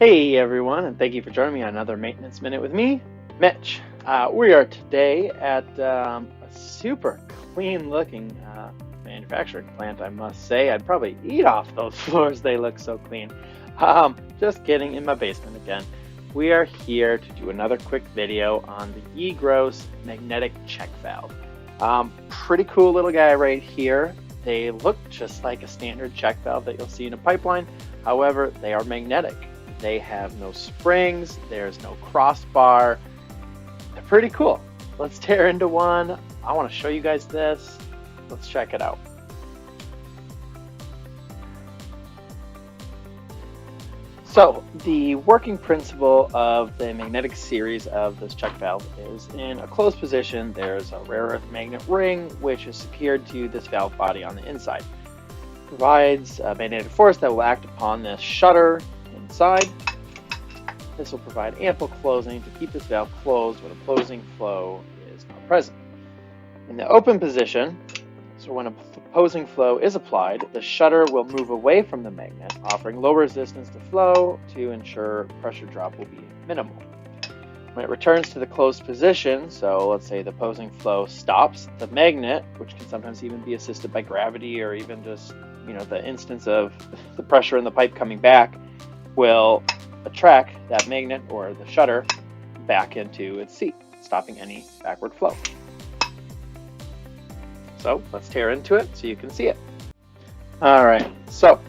Hey everyone, and thank you for joining me on another Maintenance Minute with me, Mitch. We are today at a super clean looking manufacturing plant, I must say. I'd probably eat off those floors, they look so clean. Just kidding, in my basement again. We are here to do another quick video on the Ygros magnetic check valve. Pretty cool little guy right here. They look just like a standard check valve that you'll see in a pipeline. However, they are magnetic. They have no springs, there's no crossbar. They're pretty cool. Let's tear into one. I want to show you guys this. Let's check it out. So the working principle of the magnetic series of this check valve is in a closed position, there's a rare earth magnet ring which is secured to this valve body on the inside. It provides a magnetic force that will act upon this shutter inside. This will provide ample closing to keep this valve closed when opposing flow is not present. In the open position, so when opposing flow is applied, the shutter will move away from the magnet, offering low resistance to flow to ensure pressure drop will be minimal. When it returns to the closed position, so let's say the opposing flow stops, the magnet, which can sometimes even be assisted by gravity or even just, the instance of the pressure in the pipe coming back, will attract that magnet or the shutter back into its seat, stopping any backward flow. So let's tear into it so you can see it. All right, so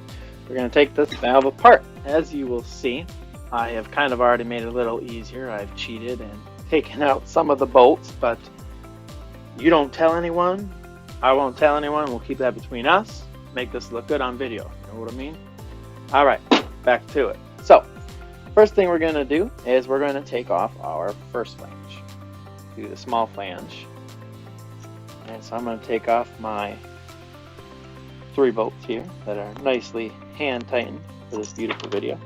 we're going to take this valve apart. As you will see, I have kind of already made it a little easier. I've cheated and taken out some of the bolts, but you don't tell anyone, I won't tell anyone. We'll keep that between us. Make this look good on video. You know what I mean? All right, back to it. So first thing we're going to do is we're going to take off our first flange. Do the small flange. And so I'm going to take off my 3 bolts here that are nicely hand tightened for this beautiful video.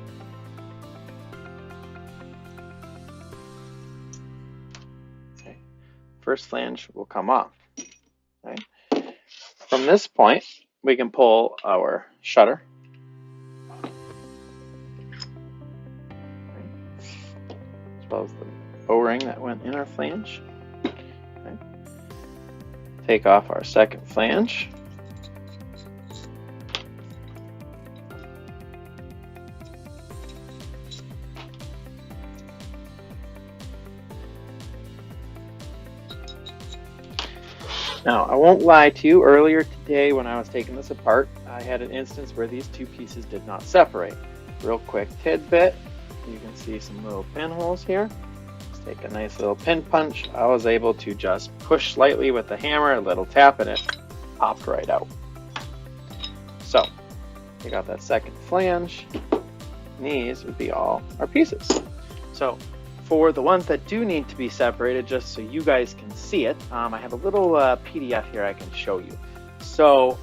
Okay. First flange will come off. Okay. From this point, we can pull our shutter. As well as the O-ring that went in our flange. Okay. Take off our second flange. Now, I won't lie to you, earlier today when I was taking this apart, I had an instance where these 2 pieces did not separate. Real quick tidbit. You can see some little pinholes here. Let's take a nice little pin punch. I was able to just push slightly with the hammer, a little tap, and it popped right out. So, take out that second flange. And these would be all our pieces. So, for the ones that do need to be separated, just so you guys can see it, I have a little PDF here I can show you. So,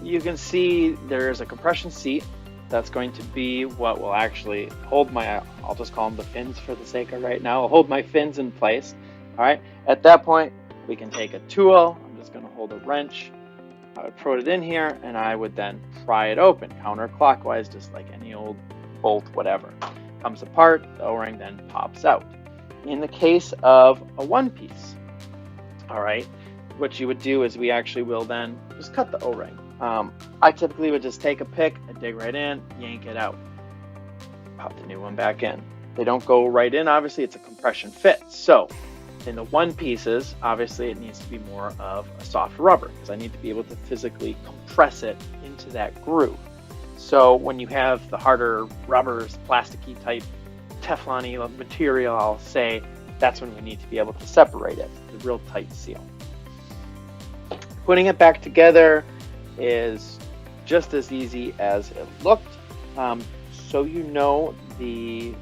you can see there's a compression seat. That's going to be what will actually hold my, I'll just call them the fins for the sake of right now, I'll hold my fins in place. All right, at that point, we can take a tool. I'm just gonna hold a wrench. I would put it in here and I would then pry it open counterclockwise, just like any old bolt, whatever. Comes apart, the O-ring then pops out. In the case of a one piece, all right, what you would do is we actually will then just cut the O-ring. I typically would just take a pick and dig right in, yank it out, pop the new one back in. They don't go right in, obviously it's a compression fit. So in the one pieces, obviously it needs to be more of a soft rubber because I need to be able to physically compress it into that groove. So when you have the harder rubbers, plasticky type, Teflon-y material, I'll say, that's when we need to be able to separate it, the real tight seal. Putting it back together is just as easy as it looked. So you know, the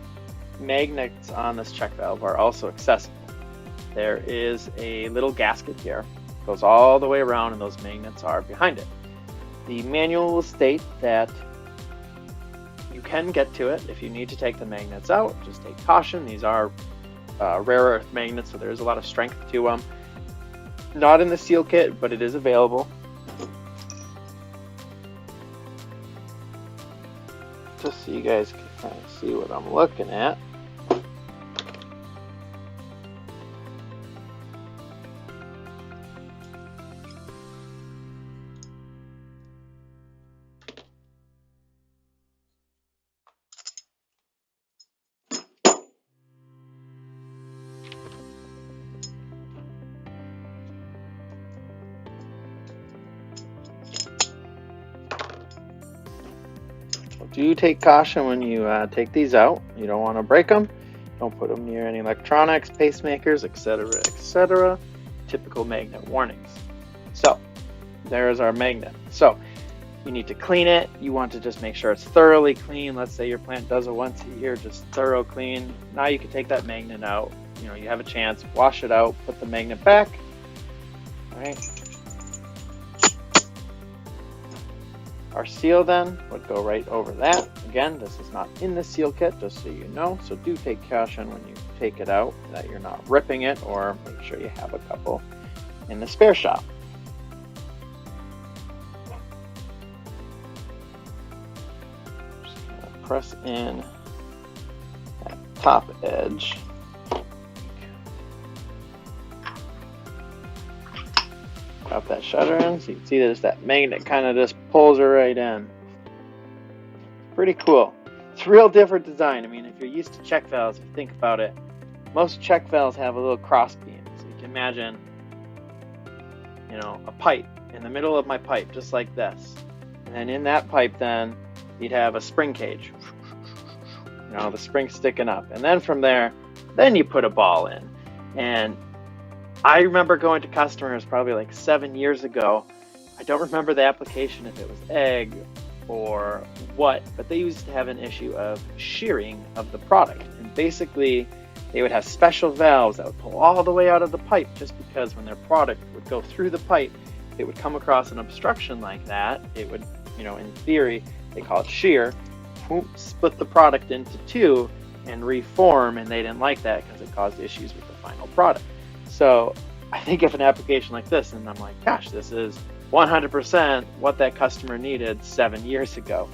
magnets on this check valve are also accessible. There is a little gasket here, goes all the way around, and those magnets are behind it. The manual will state that you can get to it if you need to take the magnets out. Just take caution. These are rare earth magnets, so there's a lot of strength to them. Not in the seal kit, but it is available. Just so you guys can Kind of see what I'm looking at. Do take caution when you take these out. You don't want to break them. Don't put them near any electronics, pacemakers, etc., etc. Typical magnet warnings. So there's our magnet. So you need to clean it. You want to just make sure it's thoroughly clean. Let's say your plant does it once a year, just thorough clean. Now you can take that magnet out. You know, you have a chance, wash it out, put the magnet back. All right. Our seal then would go right over that. Again, this is not in the seal kit, just so you know. So do take caution when you take it out that you're not ripping it, or make sure you have a couple in the spare shop. Just gonna press in that top edge. Drop that shutter in, so you can see there's that magnet kind of just pulls her right in. Pretty cool. It's a real different design. I mean, if you're used to check valves, if you think about it, most check valves have a little cross beam. So you can imagine, you know, a pipe in the middle of my pipe, just like this. And then in that pipe, then you'd have a spring cage. You know, the spring sticking up. And then from there, then you put a ball in. And I remember going to customers probably like 7 years ago. I don't remember the application, if it was egg or what, but they used to have an issue of shearing of the product. And basically, they would have special valves that would pull all the way out of the pipe, just because when their product would go through the pipe, it would come across an obstruction like that. It would, you know, in theory, they call it shear, split the product into two and reform, and they didn't like that because it caused issues with the final product. So I think of an application like this, and I'm like, gosh, this is 100% what that customer needed 7 years ago.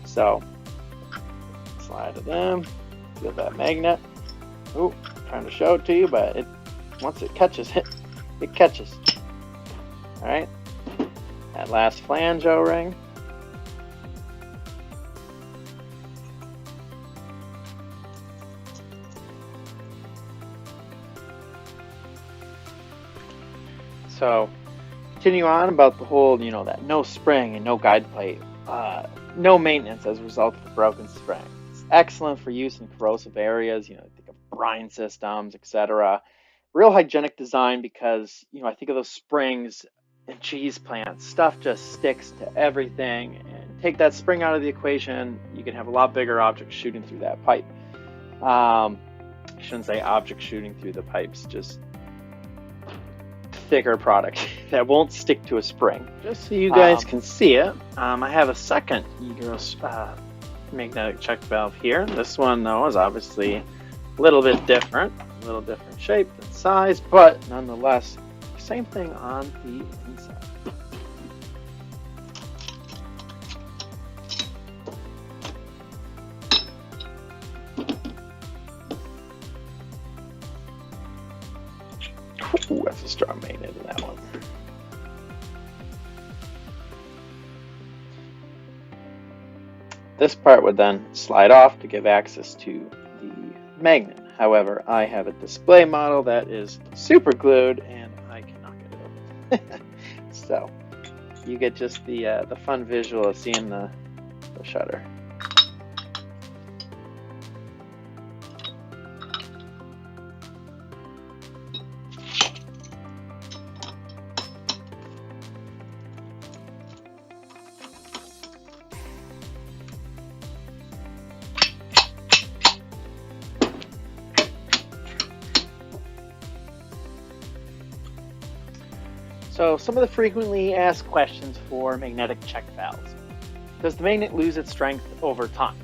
So slide it in, feel that magnet. Oh, trying to show it to you, but once it catches it, it catches. All right, that last flange O-ring. So continue on about the whole, you know, that no spring and no guide plate, no maintenance as a result of the broken spring. It's excellent for use in corrosive areas, you know, think of brine systems, etc. Real hygienic design because, you know, I think of those springs and cheese plants, stuff just sticks to everything, and take that spring out of the equation, you can have a lot bigger objects shooting through that pipe. I shouldn't say objects shooting through the pipes, just thicker product that won't stick to a spring. Just so you guys can see it, I have a second Ygros magnetic check valve here. This one, though, is obviously a little bit different, a little different shape and size, but nonetheless, same thing on the inside. Ooh, that's a strong magnet in that one. This part would then slide off to give access to the magnet. However, I have a display model that is super glued and I cannot get it open. So you get just the fun visual of seeing the shutter. So some of the frequently asked questions for magnetic check valves. Does the magnet lose its strength over time?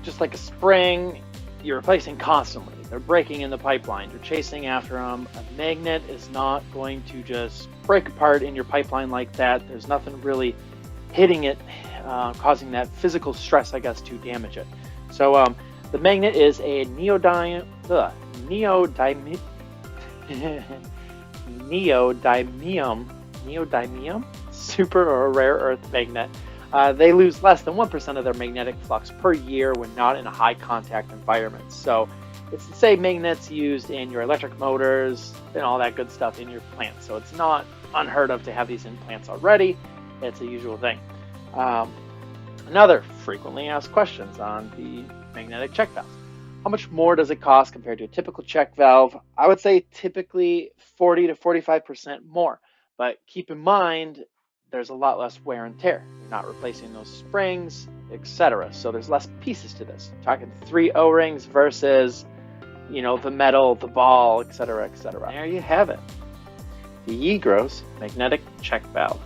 Just like a spring, you're replacing constantly. They're breaking in the pipeline. You're chasing after them. A magnet is not going to just break apart in your pipeline like that. There's nothing really hitting it, causing that physical stress, I guess, to damage it. So the magnet is a neodymium super or rare earth magnet. They lose less than 1% of their magnetic flux per year when not in a high contact environment. So it's the same magnets used in your electric motors and all that good stuff in your plant. So it's not unheard of to have these in plants already. It's a usual thing. Another frequently asked questions on the magnetic check valve. How much more does it cost compared to a typical check valve? I would say typically 40 to 45% more, but keep in mind there's a lot less wear and tear. You're not replacing those springs, etc. So there's less pieces to this. You're talking 3 O-rings versus, the metal, the ball, etc., etc. There you have it. The Ygros magnetic check valve.